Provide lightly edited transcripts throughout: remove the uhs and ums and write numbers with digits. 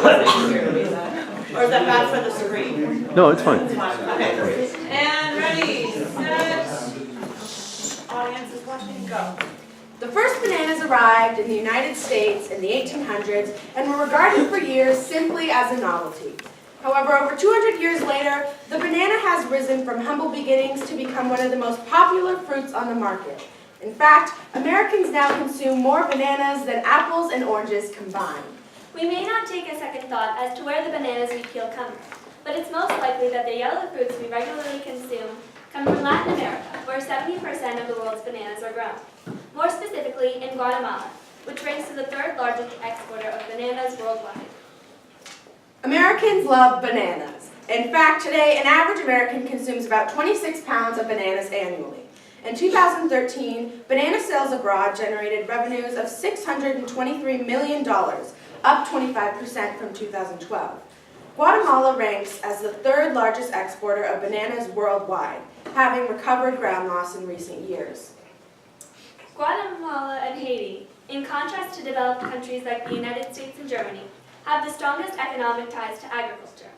Or is that bad for the screen? No, it's fine. It's fine. Okay. And ready, set. Audience is watching, go. The first bananas arrived in the United States in the 1800s and were regarded for years simply as a novelty. However, over 200 years later, the banana has risen from humble beginnings to become one of the most popular fruits on the market. In fact, Americans now consume more bananas than apples and oranges combined. We may not take a second thought as to where the bananas we peel come from, but it's most likely that the yellow fruits we regularly consume come from Latin America, where 70% of the world's bananas are grown. More specifically, in Guatemala, which ranks as the third largest exporter of bananas worldwide. Americans love bananas. In fact, today, an average American consumes about 26 pounds of bananas annually. In 2013, banana sales abroad generated revenues of $623 million, up 25% from 2012. Guatemala ranks as the third largest exporter of bananas worldwide, having recovered ground loss in recent years. Guatemala and Haiti, in contrast to developed countries like the United States and Germany, have the strongest economic ties to agriculture.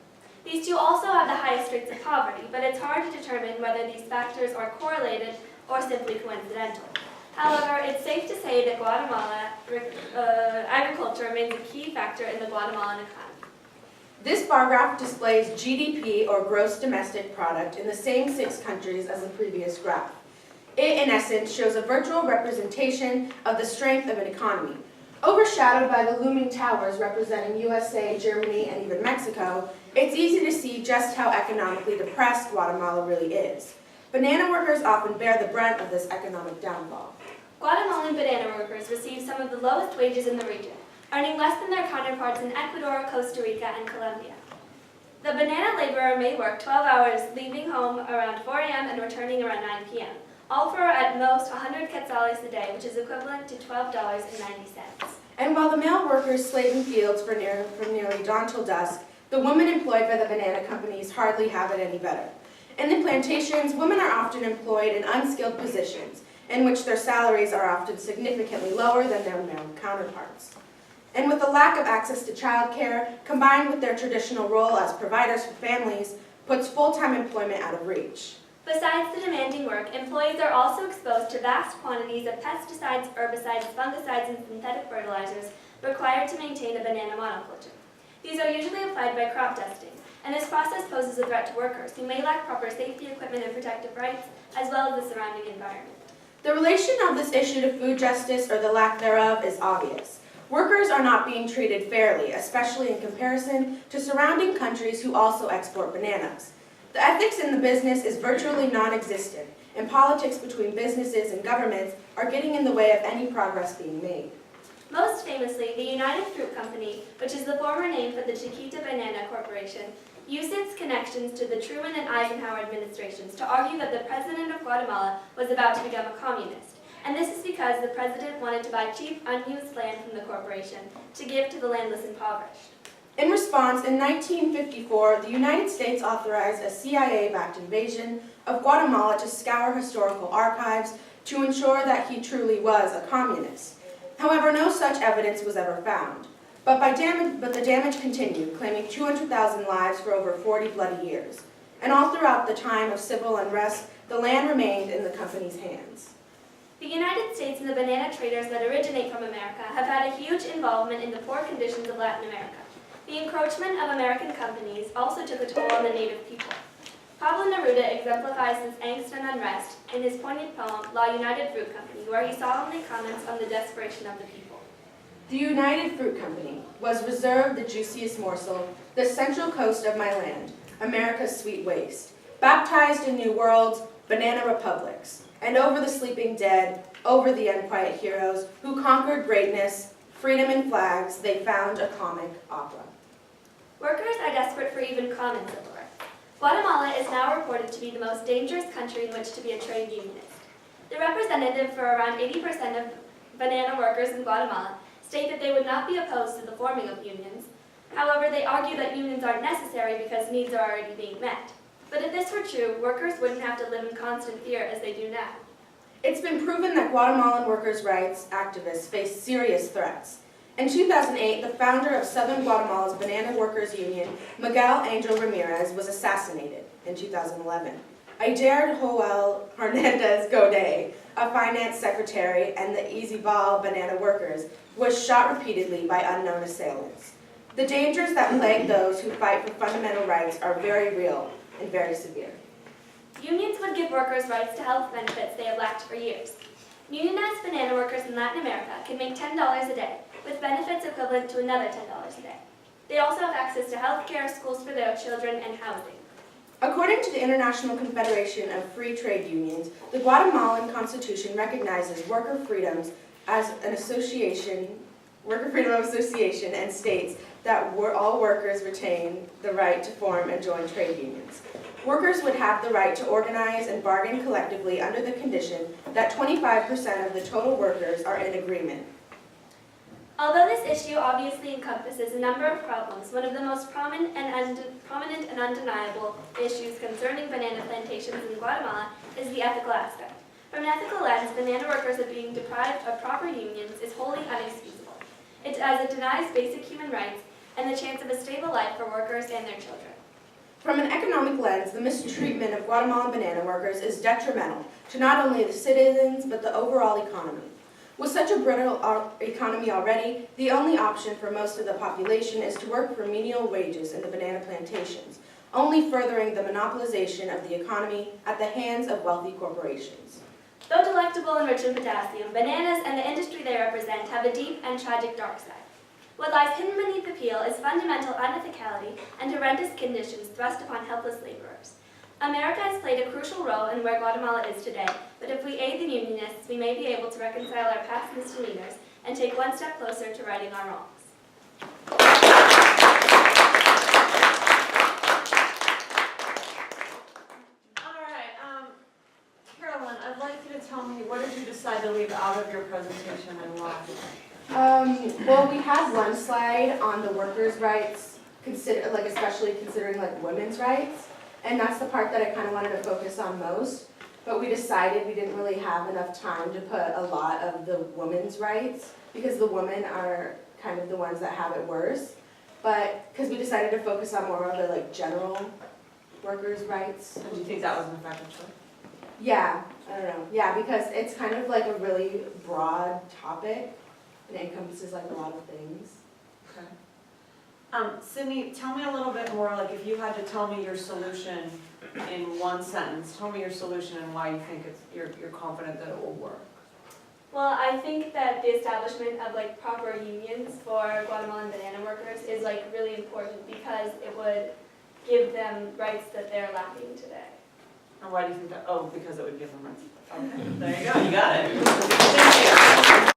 These two also have the highest rates of poverty, but it's hard to determine whether these factors are correlated or simply coincidental. However, it's safe to say that Guatemala agriculture remains a key factor in the Guatemalan economy. This bar graph displays GDP, or gross domestic product, in the same 6 countries as the previous graph. It, in essence, shows a virtual representation of the strength of an economy. Overshadowed by the looming towers representing USA, Germany, and even Mexico, it's easy to see just how economically depressed Guatemala really is. Banana workers often bear the brunt of this economic downfall. Guatemalan banana workers receive some of the lowest wages in the region, earning less than their counterparts in Ecuador, Costa Rica, and Colombia. The banana laborer may work 12 hours, leaving home around 4 a.m. and returning around 9 p.m., all for at most 100 quetzales a day, which is equivalent to $12.90. And while the male workers slave in fields from nearly dawn till dusk, the women employed by the banana companies hardly have it any better. In the plantations, women are often employed in unskilled positions, in which their salaries are often significantly lower than their male counterparts. And with the lack of access to childcare, combined with their traditional role as providers for families, puts full-time employment out of reach. Besides the demanding work, employees are also exposed to vast quantities of pesticides, herbicides, fungicides, and synthetic fertilizers required to maintain a banana monoculture. These are usually applied by crop dusting, and this process poses a threat to workers who may lack proper safety equipment and protective rights, as well as the surrounding environment. The relation of this issue to food justice, or the lack thereof, is obvious. Workers are not being treated fairly, especially in comparison to surrounding countries who also export bananas. The ethics in the business is virtually non-existent, and politics between businesses and governments are getting in the way of any progress being made. Most famously, the United Fruit Company, which is the former name for the Chiquita Banana Corporation, used its connections to the Truman and Eisenhower administrations to argue that the president of Guatemala was about to become a communist. And this is because the president wanted to buy cheap, unused land from the corporation to give to the landless and impoverished. In response, in 1954, the United States authorized a CIA-backed invasion of Guatemala to scour historical archives to ensure that he truly was a communist. However, no such evidence was ever found. But the damage continued, claiming 200,000 lives for over 40 bloody years. And all throughout the time of civil unrest, the land remained in the company's hands. The United States and the banana traders that originate from America have had a huge involvement in the poor conditions of Latin America. The encroachment of American companies also took a toll on the native people. Pablo Neruda exemplifies this angst and unrest in his poignant poem, La United Fruit Company, where he solemnly comments on the desperation of the people. The United Fruit Company was reserved the juiciest morsel, the central coast of my land, America's sweet waste, baptized in new worlds, banana republics, and over the sleeping dead, over the unquiet heroes who conquered greatness, freedom and flags, they found a comic opera. Workers are desperate for even common civil rights. Guatemala is now reported to be the most dangerous country in which to be a trade unionist. The representative for around 80% of banana workers in Guatemala state that they would not be opposed to the forming of unions. However, they argue that unions aren't necessary because needs are already being met. But if this were true, workers wouldn't have to live in constant fear as they do now. It's been proven that Guatemalan workers' rights activists face serious threats. In 2008, the founder of Southern Guatemala's Banana Workers Union, Miguel Angel Ramirez, was assassinated in 2011. Ayer Joel Hernandez Godet, a finance secretary and the Izabal Banana Workers, was shot repeatedly by unknown assailants. The dangers that plague those who fight for fundamental rights are very real and very severe. Unions would give workers rights to health benefits they have lacked for years. Unionized banana workers in Latin America can make $10 a day, with benefits equivalent to another $10 a day. They also have access to health care, schools for their children, and housing. According to the International Confederation of Free Trade Unions, the Guatemalan Constitution recognizes worker freedoms as an association, worker freedom of association, and states that all workers retain the right to form and join trade unions. Workers would have the right to organize and bargain collectively under the condition that 25% of the total workers are in agreement. Although this issue obviously encompasses a number of problems, one of the most prominent and undeniable issues concerning banana plantations in Guatemala is the ethical aspect. From an ethical lens, banana workers being deprived of proper unions is wholly unexcusable, as it denies basic human rights and the chance of a stable life for workers and their children. From an economic lens, the mistreatment of Guatemalan banana workers is detrimental to not only the citizens, but the overall economy. With such a brittle economy already, the only option for most of the population is to work for menial wages in the banana plantations, only furthering the monopolization of the economy at the hands of wealthy corporations. Though delectable and rich in potassium, bananas and the industry they represent have a deep and tragic dark side. What lies hidden beneath the peel is fundamental unethicality and horrendous conditions thrust upon helpless laborers. America has played a crucial role in where Guatemala is today, but if we aid the Unionists, we may be able to reconcile our past misdemeanors and take one step closer to righting our wrongs. All right, Carolyn, I'd like you to tell me, what did you decide to leave out of your presentation and why? Well, we had one slide on the workers' rights, especially considering women's rights, and that's the part that I kind of wanted to focus on most. But we decided we didn't really have enough time to put a lot of the women's rights because the women are kind of the ones that have it worse. But because we decided to focus on more of the general workers' rights. So do you think that was an effective choice? Yeah, I don't know. Yeah, because it's kind of a really broad topic. And it encompasses a lot of things. Okay. Sydney, tell me a little bit more, if you had to tell me your solution in one sentence, tell me your solution and why you think you're confident that it will work. Well, I think that the establishment of proper unions for Guatemalan banana workers is really important because it would give them rights that they're lacking today. And why do you think that? Oh, because it would give them rights. Okay, there you go, you got it.